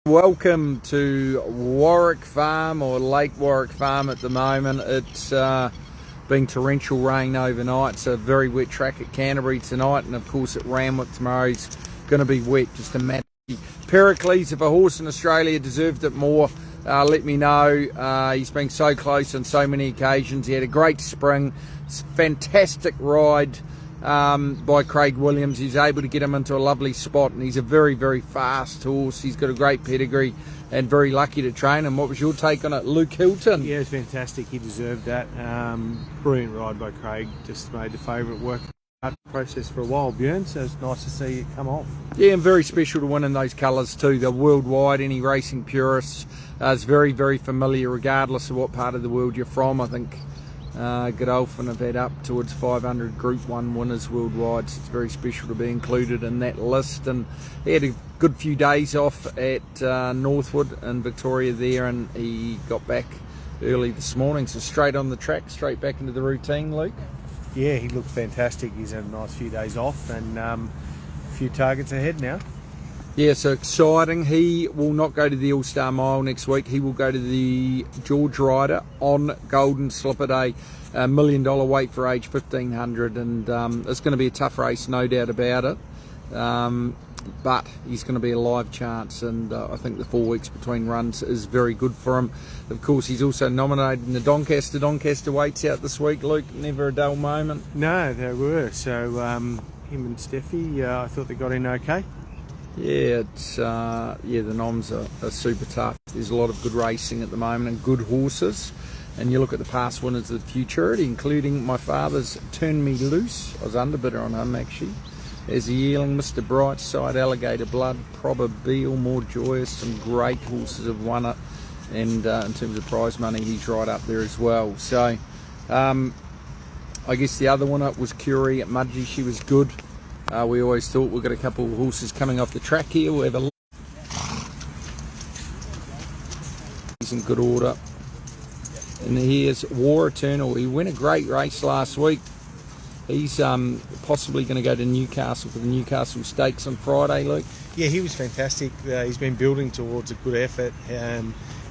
Welcome to Warwick Farm, or Lake Warwick Farm at the moment. It's been torrential rain overnight. It's a very wet track at Canterbury tonight, and of course at Randwick tomorrow's going to be wet. Just a matter. Pericles, if a horse in Australia deserved it more, let me know. He's been so close on so many occasions. He had a great spring. It's a fantastic ride by Craig Williams. He's able to get him into a lovely spot, and he's a very, very fast horse. He's got a great pedigree and very lucky to train him. What was your take on it, Luke Hilton? Yeah, it was fantastic. He deserved that. Brilliant ride by Craig. Just made the favourite work out process for a while, Bjorn, so it's nice to see it come off. Yeah, and very special to win in those colours too. They're worldwide. Any racing purists is very, very familiar regardless of what part of the world you're from. I think Godolphin have had up towards 500 Group 1 winners worldwide, so it's very special to be included in that list. And he had a good few days off at Northwood in Victoria there, and he got back early this morning, so straight on the track, straight back into the routine, Luke. Yeah, he looked fantastic. He's had a nice few days off, and a few targets ahead now. Yeah, so exciting. He will not go to the All-Star Mile next week. He will go to the George Ryder on Golden Slipper Day, $1 million weight for age 1500, and it's going to be a tough race, no doubt about it. But he's going to be a live chance, and I think the 4 weeks between runs is very good for him. Of course, he's also nominated in the Doncaster. Doncaster weights out this week, Luke. Never a dull moment. No, they were. So him and Steffi, I thought they got in okay. Yeah, it's the noms are super tough. There's a lot of good racing at the moment and good horses. And you look at the past winners of the Futurity, including my father's Turn Me Loose. I was underbidder on him actually. There's a yearling, Mr. Brightside, Alligator Blood, Probabeel, More Joyous. Some great horses have won it. And in terms of prize money, he's right up there as well. So I guess the other winner was Curie at Mudgee. She was good. We always thought we've got a couple of horses coming off the track here. We'll have a look. He's in good order. And here's War Eternal. He won a great race last week. He's possibly going to go to Newcastle for the Newcastle Stakes on Friday, Luke. Yeah, he was fantastic. He's been building towards a good effort.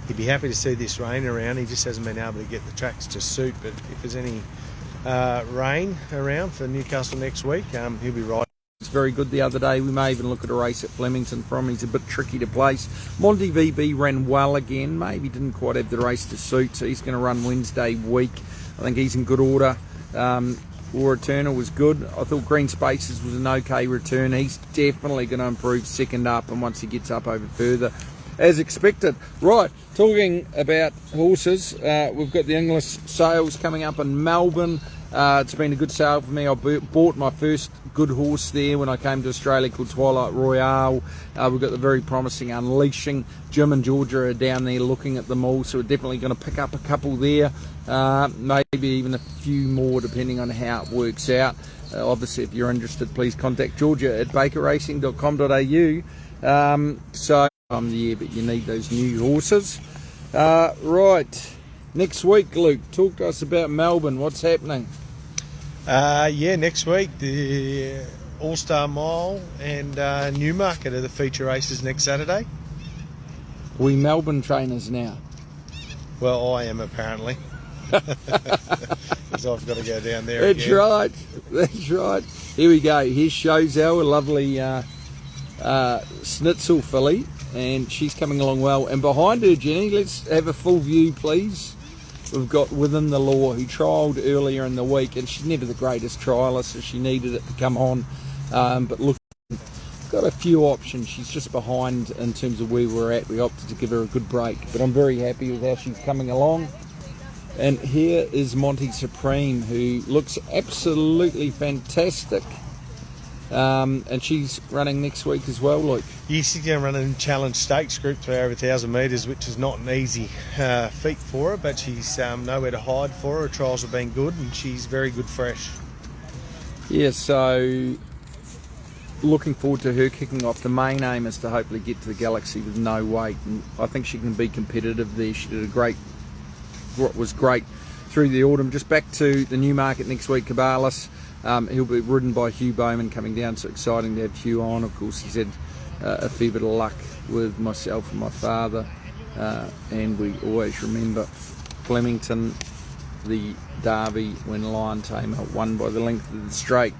He'd be happy to see this rain around. He just hasn't been able to get the tracks to suit. But if there's any rain around for Newcastle next week, he'll be right. It's very good the other day. We may even look at a race at Flemington from him. He's a bit tricky to place. Monty VB ran well again. Maybe didn't quite have the race to suit, so he's going to run Wednesday week. I think he's in good order. War Eternal was good. I thought Green Spaces was an okay return. He's definitely going to improve second up, and once he gets up over further, as expected. Right, talking about horses, we've got the English sales coming up in Melbourne. It's been a good sale for me. I bought my first good horse there when I came to Australia, called Twilight Royale. We've got the very promising Unleashing. Jim and Georgia are down there looking at them all, so we're definitely going to pick up a couple there. Maybe even a few more depending on how it works out. Obviously, if you're interested, please contact Georgia at bakerracing.com.au. So I'm there, but you need those new horses. Right. Next week, Luke, talk to us about Melbourne. What's happening? Next week, the All-Star Mile and Newmarket are the feature races next Saturday. We Melbourne trainers now. Well, I am apparently. Because I've got to go down there That's again. Right. That's right. Here we go. Here's Shozell, a lovely Schnitzel filly, and she's coming along well. And behind her, Jenny, let's have a full view, please. We've got Within the Law, who trialled earlier in the week, and she's never the greatest trialist, so she needed it to come on. But look, got a few options. She's just behind in terms of where we're at. We opted to give her a good break, but I'm very happy with how she's coming along. And here is Monty Supreme, who looks absolutely fantastic. And she's running next week as well, Luke. Yes, she's going to run in Challenge Stakes Group 3 over 1,000 metres, which is not an easy feat for her, but she's nowhere to hide for her. Her trials have been good, and she's very good fresh. Yeah, so looking forward to her kicking off. The main aim is to hopefully get to the Galaxy with no weight, and I think she can be competitive there. She did was great through the autumn. Just back to the Newmarket next week, Cabalas. He'll be ridden by Hugh Bowman coming down, so exciting to have Hugh on. Of course, he's had a fair bit of luck with myself and my father, and we always remember Flemington, the Derby, when Lion Tamer won by the length of the straight.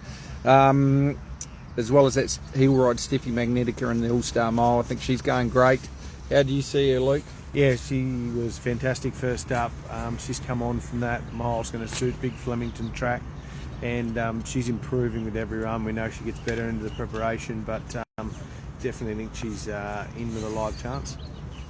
As well as that heel ride, Steffi Magnetica in the All-Star Mile. I think she's going great. How do you see her, Luke? Yeah, she was fantastic first up. She's come on from that. Mile's going to suit, big Flemington track, and she's improving with every run. We know she gets better into the preparation, but definitely think she's in with a live chance.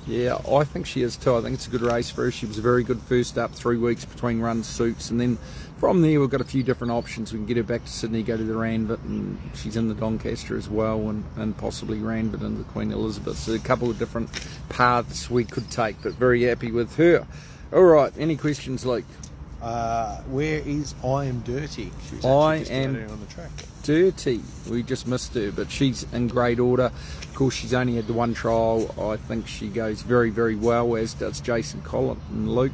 Yeah, I think she is too. I think it's a good race for her. She was a very good first up, 3 weeks between runs, suits, and then from there we've got a few different options. We can get her back to Sydney, go to the Randwick, and she's in the Doncaster as well, and possibly Randwick and the Queen Elizabeth. So a couple of different paths we could take, but very happy with her. All right, any questions, Luke? Where is I Am Dirty? She was I just Am on the track. Dirty. We just missed her, but she's in great order. Of course, she's only had the one trial. I think she goes very, very well, as does Jason Collin and Luke.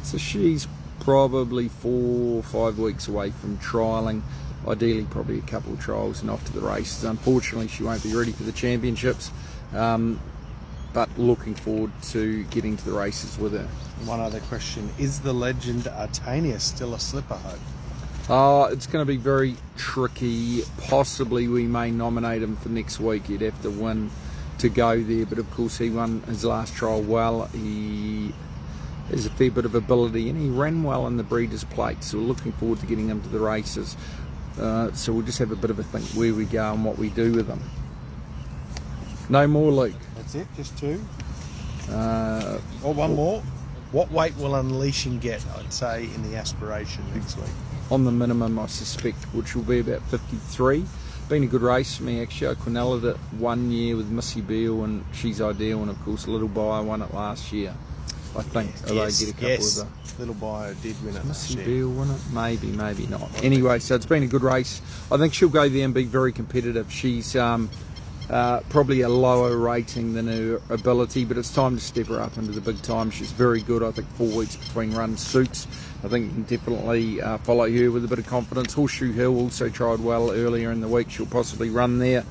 So she's probably 4 or 5 weeks away from trialling. Ideally, probably a couple of trials and off to the races. Unfortunately, she won't be ready for the championships, but looking forward to getting to the races with her. One other question: is the legend Artania still a slipper hope? It's going to be very tricky. Possibly we may nominate him for next week. He'd have to win to go there, but of course he won his last trial well. He has a fair bit of ability, and he ran well in the Breeders' Plate, so we're looking forward to getting him to the races. So we'll just have a bit of a think where we go and what we do with him. No more, Luke. That's it, just 2. One more. What weight will Unleashing get, I'd say, in the aspiration next week? On the minimum, I suspect, which will be about 53. Been a good race for me, actually. I quinelled it 1 year with Missy Beale, and she's ideal, and of course Little Buyer won it last year, I think. Yes, they get a couple of the... Little Buyer did win it last Missy year. Beale won it? Maybe, maybe not. Anyway, so it's been a good race. I think she'll go there and be very competitive. She's probably a lower rating than her ability, but it's time to step her up into the big time. She's very good. I think 4 weeks between runs suits. I think you can definitely follow her with a bit of confidence. Horseshoe Hill also tried well earlier in the week. She'll possibly run there.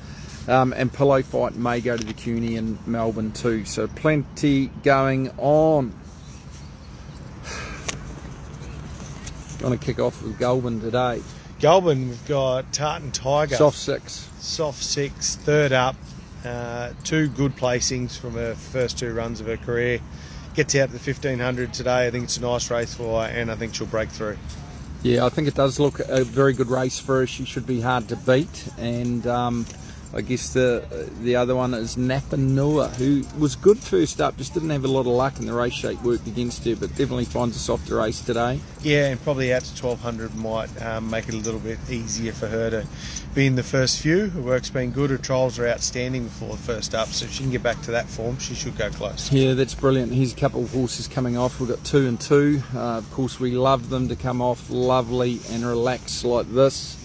And Pillow Fight may go to the CUNY in Melbourne too. So plenty going on. Going to kick off with Goulburn today. Goulburn, we've got Tartan Tiger. Soft 6. Soft 6, third up. 2 good placings from her first 2 runs of her career. Gets out to the 1500 today. I think it's a nice race for her, and I think she'll break through. Yeah, I think it does look a very good race for her. She should be hard to beat. And I guess the other one is Napanua, who was good first up, just didn't have a lot of luck, and the race shape worked against her, but definitely finds a softer race today. Yeah, and probably out to 1200 might make it a little bit easier for her to be in the first few. Her work's been good, her trials are outstanding before the first up, so if she can get back to that form, she should go close. Yeah, that's brilliant. Here's a couple of horses coming off. We've got 2 and 2. Of course, we love them to come off lovely and relax like this.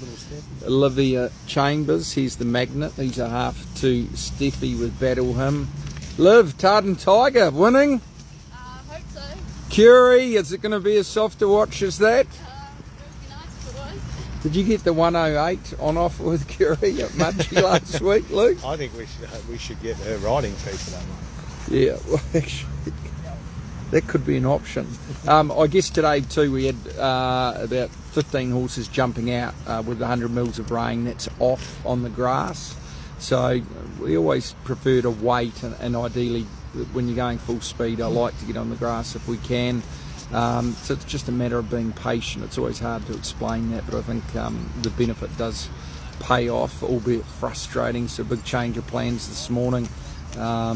Olivia Chambers, here's the Magnet. These are half to Steffi with Battle Him. Liv, Tartan Tiger, winning? Hope so. Curie, is it going to be as soft to watch as that? It would be nice if it was. Did you get the 108 on offer with Curie at Munchie last week, Luke? I think we should get her riding fee for that one. Yeah, well, actually, that could be an option. I guess today too we had about 15 horses jumping out with 100 mils of rain. That's off on the grass. So we always prefer to wait, and ideally when you're going full speed I like to get on the grass if we can. So it's just a matter of being patient. It's always hard to explain that, but I think the benefit does pay off, albeit frustrating. So big change of plans this morning. Well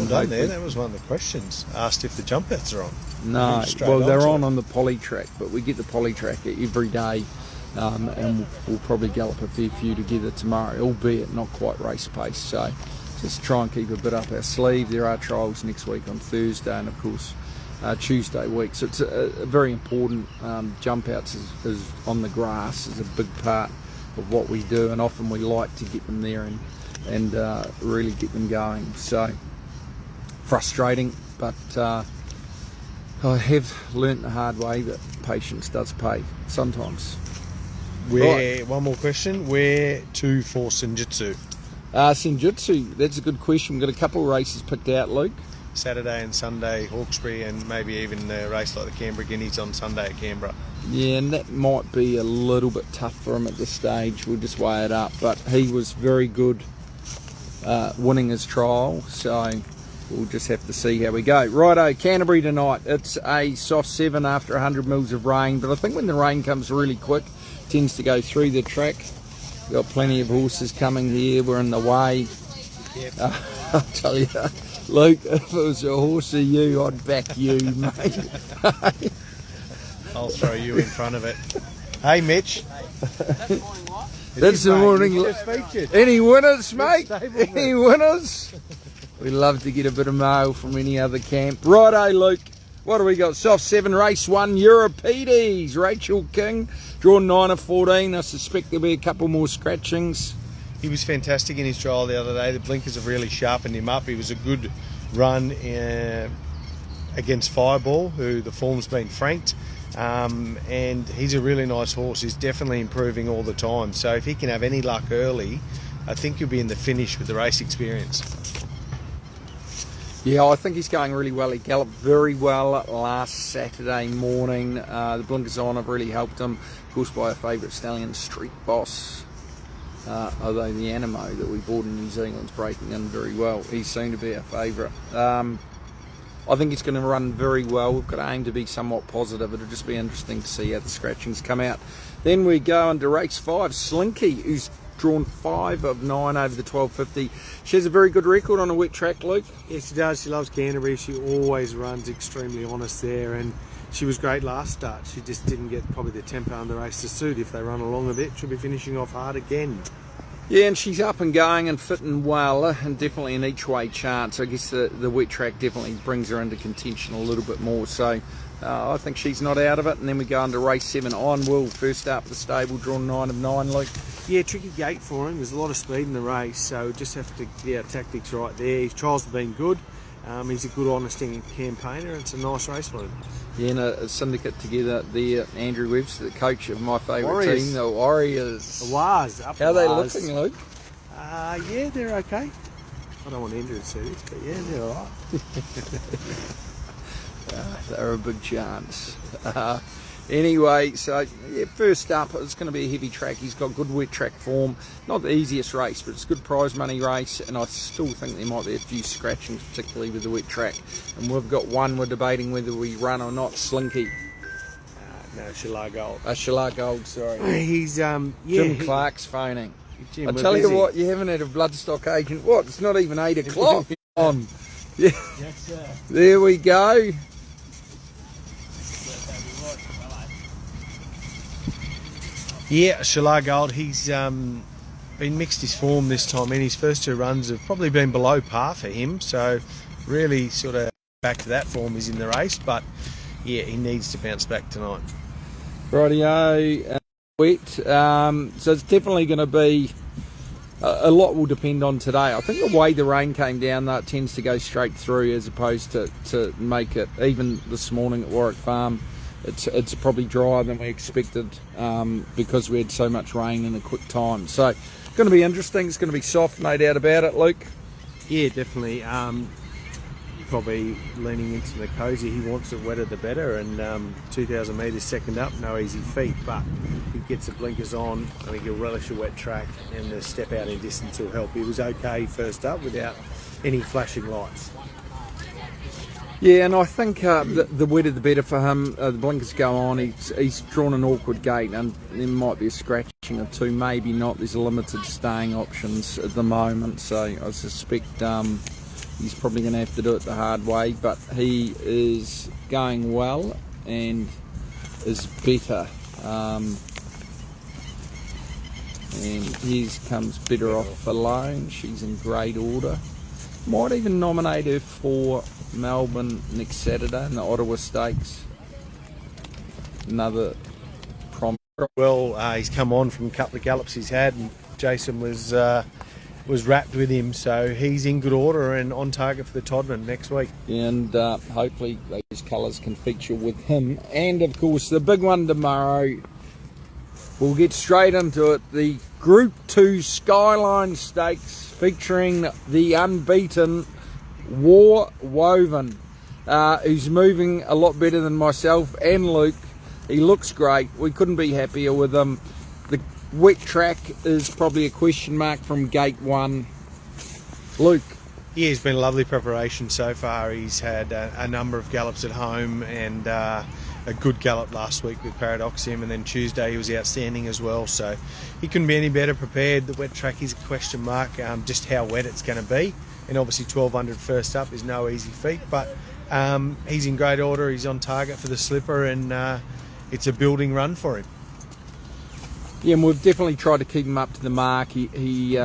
done there. That was one of the questions. Asked if the jump outs are on. No, well they're on the poly track, but we get the poly track every day, and we'll probably gallop a fair few together tomorrow, albeit not quite race pace. So just try and keep a bit up our sleeve. There are trials next week on Thursday, and of course Tuesday week. So it's a very important jump outs is on the grass is a big part of what we do, and often we like to get them there and really get them going. So frustrating, but I have learnt the hard way that patience does pay sometimes. One more question. Where to for Senjutsu? Senjutsu, that's a good question. We've got a couple of races picked out, Luke. Saturday and Sunday, Hawkesbury, and maybe even a race like the Canberra Guineas on Sunday at Canberra. Yeah, and that might be a little bit tough for him at this stage. We'll just weigh it up. But he was very good winning his trial, so we'll just have to see how we go. Righto, Canterbury tonight. It's a soft 7 after 100 mils of rain, but I think when the rain comes really quick, it tends to go through the track. We've got plenty of horses coming here. We're in the way. I'll tell you, Luke, if it was a horse of you, I'd back you, mate. I'll throw you in front of it. Hey, Mitch. That's the morning. Any winners, mate? Any winners? We love to get a bit of mail from any other camp. Righto, Luke. What do we got? Soft 7, race 1, Euripides. Rachel King, drawn 9 of 14. I suspect there'll be a couple more scratchings. He was fantastic in his trial the other day. The blinkers have really sharpened him up. He was a good run against Fireball, who the form's been franked. And he's a really nice horse. He's definitely improving all the time. So if he can have any luck early, I think he'll be in the finish with the race experience. Yeah, I think he's going really well. He galloped very well last Saturday morning. The blinkers on have really helped him. Of course, by our favourite stallion, Street Boss. Although the Animo that we bought in New Zealand's breaking in very well. He's soon to be our favourite. I think he's going to run very well. We've got to aim to be somewhat positive. It'll just be interesting to see how the scratchings come out. Then we go into race 5, Slinky, who's drawn 5 of 9 over the 1250. She has a very good record on a wet track, Luke. Yes, she does. She loves Canterbury. She always runs extremely honest there, and she was great last start. She just didn't get probably the tempo on the race to suit. If they run along a bit, she'll be finishing off hard again. Yeah, and she's up and going and fitting well, and definitely an each way chance. I guess the wet track definitely brings her into contention a little bit more. So I think she's not out of it. And then we go into race 7, On Will, first up the stable, drawn 9 of 9, Luke. Yeah, tricky gate for him. There's a lot of speed in the race, so just have to get our tactics right there. His trials have been good. He's a good, honest campaigner. It's a nice race for him. Yeah, and a syndicate together there, Andrew Webster, the coach of my favourite Warriors. team, the Warriors. The Wars. Up How are the they Wars. looking, Luke? Yeah, they're okay. I don't want Andrew to see this, but yeah, they're all right. They're a big chance. Anyway, so yeah, first up, it's going to be a heavy track. He's got good wet track form. Not the easiest race, but it's a good prize money race, and I still think there might be a few scratchings, particularly with the wet track. And we've got one we're debating whether we run or not, Slinky. No, Shalar Gold. Shalar Gold, sorry. He's Jim Clark's phoning. Jim, I we're tell you busy. what, you haven't had a bloodstock agent. What? It's not even 8 o'clock. On. Yeah. Yes, There we go. Yeah, Shalar Gold, he's been mixed his form this time, and his first 2 runs have probably been below par for him, so really sort of back to that form is in the race, but yeah, he needs to bounce back tonight. Rightio, wet, so it's definitely going to be, a lot will depend on today. I think the way the rain came down, though, it tends to go straight through as opposed to make it, even this morning at Warwick Farm, it's probably drier than we expected because we had so much rain in a quick time. So it's going to be interesting. It's going to be soft, no doubt about it, Luke. Yeah, definitely. Probably leaning into the cosy. He wants it wetter the better, and 2,000 metres second up, no easy feat, but he gets the blinkers on. I think he'll relish a wet track, and the step out in distance will help. He was okay first up without any flashing lights. Yeah, and I think the wetter the better for him. The blinkers go on. He's drawn an awkward gate, and there might be a scratching or two, maybe not. There's limited staying options at the moment, so I suspect he's probably going to have to do it the hard way. But he is going well and is better. And here comes Better Off Alone. She's in great order. Might even nominate her for Melbourne next Saturday in the Ottawa Stakes. Another prom. Well, he's come on from a couple of gallops he's had, and Jason was wrapped with him, so he's in good order and on target for the Todman next week. And hopefully those colours can feature with him. And of course, the big one tomorrow, We'll get straight into it. The Group 2 Skyline Stakes featuring the unbeaten War Woven, who's moving a lot better than myself and Luke. He looks great. We couldn't be happier with him. The wet track is probably a question mark from gate 1. Luke. Yeah, it's been a lovely preparation so far. He's had a number of gallops at home and a good gallop last week with Paradoxium, and then Tuesday he was outstanding as well, so he couldn't be any better prepared. The wet track is a question mark, just how wet it's going to be, and obviously 1200 first up is no easy feat, but he's in great order. He's on target for the slipper, and it's a building run for him. Yeah, and we've definitely tried to keep him up to the mark. He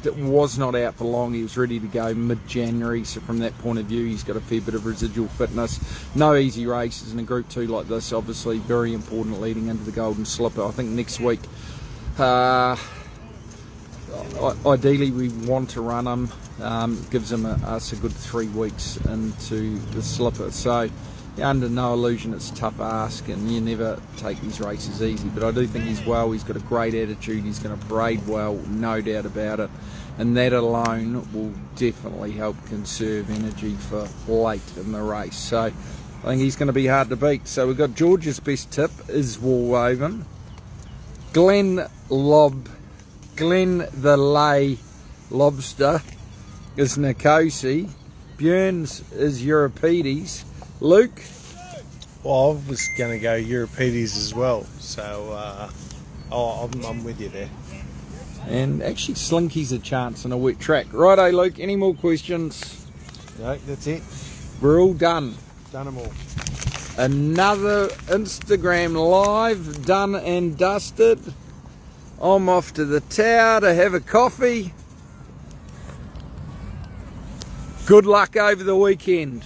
was not out for long. He was ready to go mid-January, so from that point of view he's got a fair bit of residual fitness. No easy races in a Group 2 like this, obviously very important leading into the Golden Slipper. I think next week ideally we want to run him. Gives us a good 3 weeks into the Slipper, so under no illusion it's a tough ask, and you never take these races easy, but I do think he's got a great attitude, he's going to parade well, no doubt about it, and that alone will definitely help conserve energy for late in the race. So I think he's going to be hard to beat. So we've got George's best tip is War Woven, Glen the Lay Lobster is Nicosi, Bjorn's is Euripides. Luke? Well, I was going to go Euripides as well, so I'm with you there. And actually Slinky's a chance on a wet track. Righto, Luke, any more questions? No, that's it. We're all done. Done them all. Another Instagram live, done and dusted. I'm off to the tower to have a coffee. Good luck over the weekend.